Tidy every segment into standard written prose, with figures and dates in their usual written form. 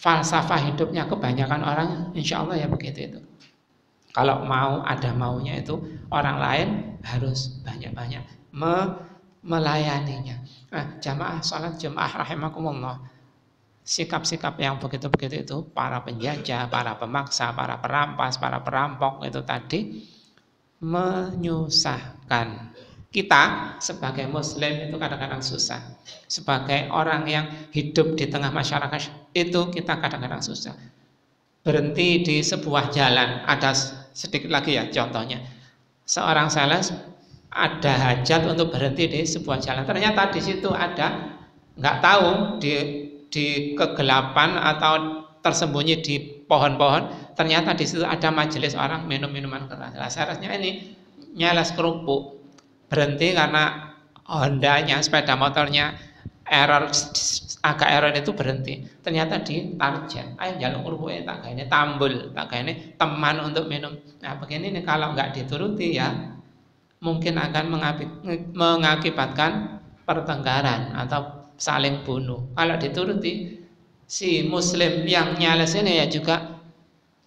falsafah hidupnya kebanyakan orang, insya Allah ya begitu itu. Kalau mau ada maunya itu orang lain harus banyak-banyak melayaninya. Nah, jamaah salat Jumat rahimakumullah, sikap-sikap yang begitu-begitu itu, para penjajah, para pemaksa, para perampas, para perampok itu tadi menyusahkan. Kita sebagai muslim itu kadang-kadang susah. Sebagai orang yang hidup di tengah masyarakat itu kita kadang-kadang susah. Berhenti di sebuah jalan, ada sedikit lagi ya contohnya. Seorang sales ada hajat untuk berhenti di sebuah jalan. Ternyata di situ ada, nggak tahu di kegelapan atau tersembunyi di pohon-pohon, ternyata di situ ada majelis orang minum minuman keras. Nah, salesnya ini nyeles kerupuk, berhenti karena Hondanya, sepeda motornya agak error itu berhenti. Ternyata di target, ayo jaluk kerupuknya tak kayak ini tambul, tak kayak ini teman untuk minum. Nah begini nih, kalau nggak dituruti ya mungkin akan mengakibatkan pertengkaran atau saling bunuh. Kalau dituruti, si muslim yang nyales ini ya juga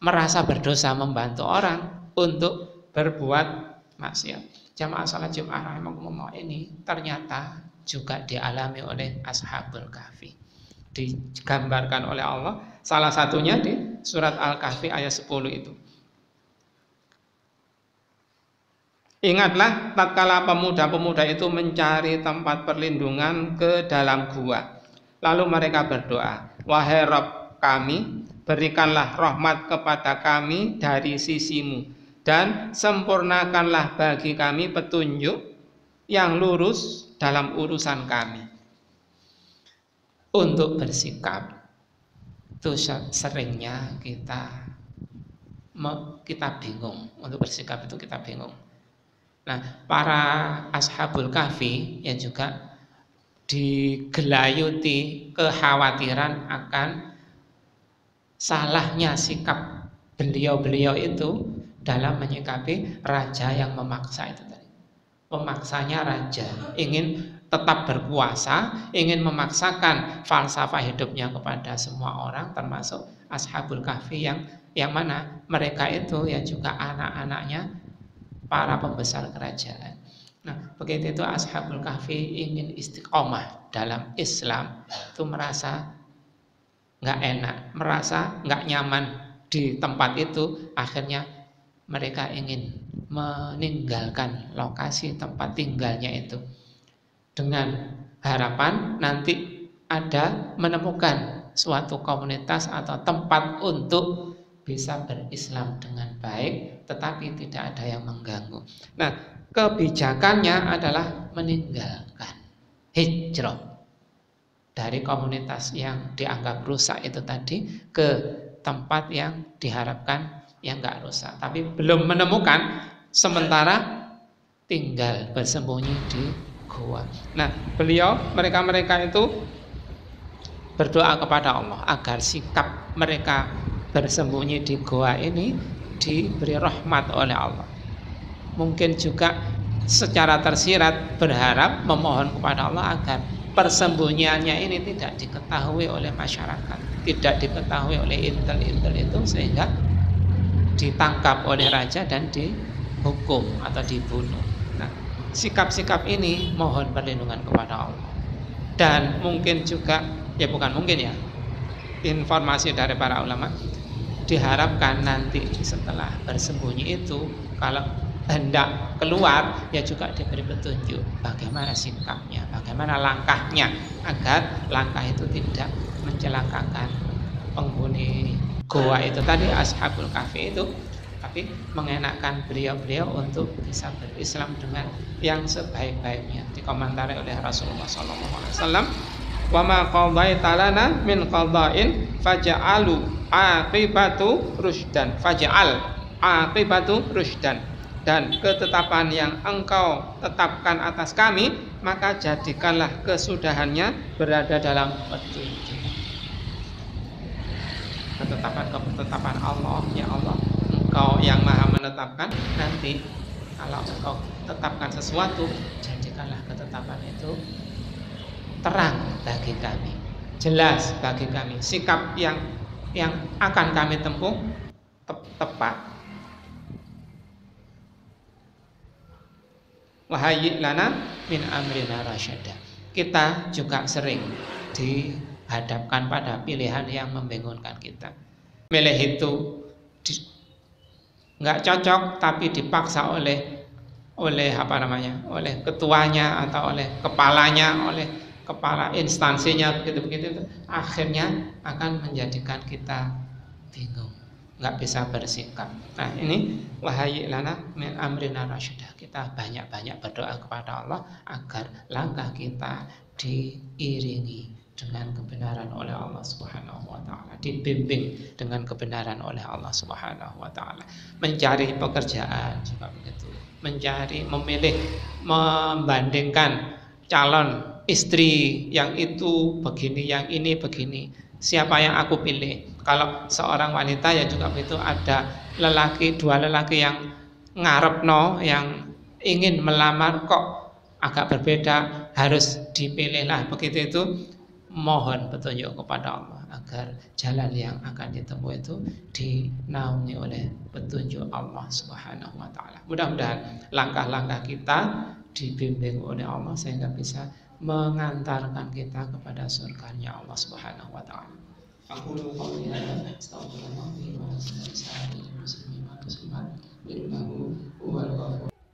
merasa berdosa membantu orang untuk berbuat maksiat. Jamaah salat Jumat rahimakumullah ini ternyata juga dialami oleh Ashabul Kahfi. Digambarkan oleh Allah salah satunya di surat Al-Kahfi ayat 10 itu. Ingatlah tatkala pemuda-pemuda itu mencari tempat perlindungan ke dalam gua. Lalu mereka berdoa, wahai Rabb kami, berikanlah rahmat kepada kami dari sisimu, dan sempurnakanlah bagi kami petunjuk yang lurus dalam urusan kami. Untuk bersikap itu seringnya kita bingung. Untuk bersikap itu kita bingung. Nah, para Ashabul Kahfi yang juga digelayuti kekhawatiran akan salahnya sikap beliau-beliau itu dalam menyikapi raja yang memaksa itu tadi. Pemaksanya raja ingin tetap berkuasa, ingin memaksakan falsafah hidupnya kepada semua orang, termasuk Ashabul Kahfi yang mana mereka itu ya juga anak-anaknya para pembesar kerajaan. Nah, begitu itu Ashabul Kahfi ingin istiqomah dalam Islam, itu merasa nggak enak, merasa nggak nyaman di tempat itu, akhirnya mereka ingin meninggalkan lokasi tempat tinggalnya itu dengan harapan nanti ada menemukan suatu komunitas atau tempat untuk bisa berislam dengan baik, tetapi tidak ada yang mengganggu. Nah, kebijakannya adalah meninggalkan, hijrah dari komunitas yang dianggap rusak itu tadi ke tempat yang diharapkan yang enggak rusak, tapi belum menemukan, sementara tinggal bersembunyi di gua. Nah, mereka itu berdoa kepada Allah agar sikap mereka bersembunyi di gua ini diberi rahmat oleh Allah. Mungkin juga secara tersirat berharap memohon kepada Allah agar persembunyiannya ini tidak diketahui oleh masyarakat, tidak diketahui oleh intel-intel itu, sehingga ditangkap oleh raja dan dihukum atau dibunuh. Nah, sikap-sikap ini mohon perlindungan kepada Allah. Dan mungkin juga, ya bukan mungkin ya, informasi dari para ulama, diharapkan nanti setelah bersembunyi itu, kalau hendak keluar, ya juga diberi petunjuk bagaimana sikapnya, bagaimana langkahnya, agar langkah itu tidak mencelakakan penghuni goa itu tadi, Ashabul Kahfi itu, tapi mengenakkan beliau-beliau untuk bisa berislam dengan yang sebaik-baiknya. Dikomentari oleh Rasulullah SAW, wa ma qadaita lana min qada'in faj'alu aqibatu rusdan, faj'al aqibatu rusdan, dan ketetapan yang engkau tetapkan atas kami, maka jadikanlah kesudahannya berada dalam petunjuk. Ketetapan Allah, ya Allah, engkau yang maha menetapkan. Nanti kalau engkau tetapkan sesuatu, jadikanlah ketetapan itu terang bagi kami, jelas bagi kami. Sikap yang yang akan kami tempuh tepat. Wahayyi lana min amrina rasyada. Kita juga sering dihadapkan pada pilihan yang membingungkan kita. Milih itu nggak cocok, tapi dipaksa oleh oleh ketuanya atau oleh kepalanya, oleh kepala instansinya, begitu akhirnya akan menjadikan kita bingung, nggak bisa bersikap. Nah ini wahayyi lana min amrina rasyada. Kita banyak-banyak berdoa kepada Allah agar langkah kita diiringi dengan kebenaran oleh Allah Subhanahu wa taala, dibimbing dengan kebenaran oleh Allah Subhanahu wa taala. Mencari pekerjaan juga begitu. Memilih, membandingkan calon istri yang itu begini, yang ini begini. Siapa yang aku pilih? Kalau seorang wanita ya juga begitu, ada dua lelaki yang ngarepno, yang ingin melamar kok agak berbeda, harus dipilihlah. Begitu itu, mohon petunjuk kepada Allah agar jalan yang akan ditempuh itu dinaungi oleh petunjuk Allah Subhanahu wa taala. Mudah-mudahan langkah-langkah kita dibimbing oleh Allah sehingga bisa mengantarkan kita kepada surganya Allah Subhanahu wa taala. Aku qouli hadza astaghfirullah wa atubu.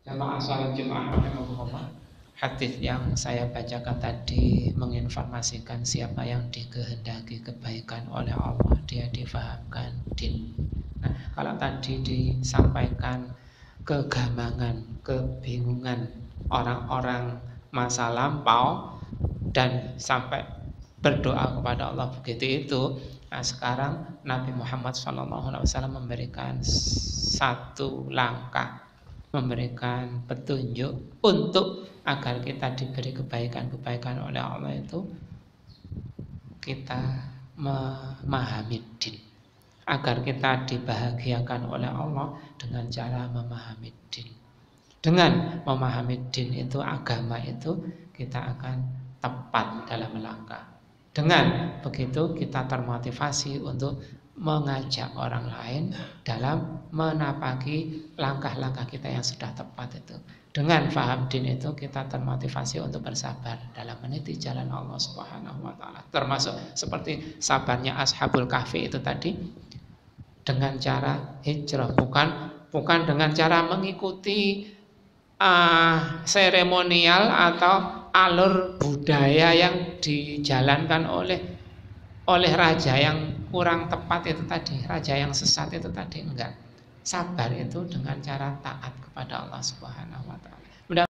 Jamaah salat Jumat rahimahullah. Hadis yang saya bacakan tadi menginformasikan siapa yang dikehendaki kebaikan oleh Allah, dia difahamkan din. Nah, kalau tadi disampaikan kegamangan, kebingungan orang-orang masa lampau dan sampai berdoa kepada Allah begitu itu. Nah, sekarang Nabi Muhammad SAW memberikan satu langkah, memberikan petunjuk untuk agar kita diberi kebaikan-kebaikan oleh Allah, itu kita memahami din, agar kita dibahagiakan oleh Allah dengan cara memahami din. Dengan memahami din itu, agama itu, kita akan tepat dalam langkah. Dengan begitu kita termotivasi untuk mengajak orang lain dalam menapaki langkah-langkah kita yang sudah tepat itu. Dengan faham din itu kita termotivasi untuk bersabar dalam meniti jalan Allah Subhanahu wa taala. Termasuk seperti sabarnya Ashabul Kahfi itu tadi, dengan cara hijrah, bukan dengan cara mengikuti seremonial atau alur budaya yang dijalankan oleh raja yang kurang tepat itu tadi, raja yang sesat itu tadi. Enggak. Sabar itu dengan cara taat kepada Allah Subhanahu wa taala.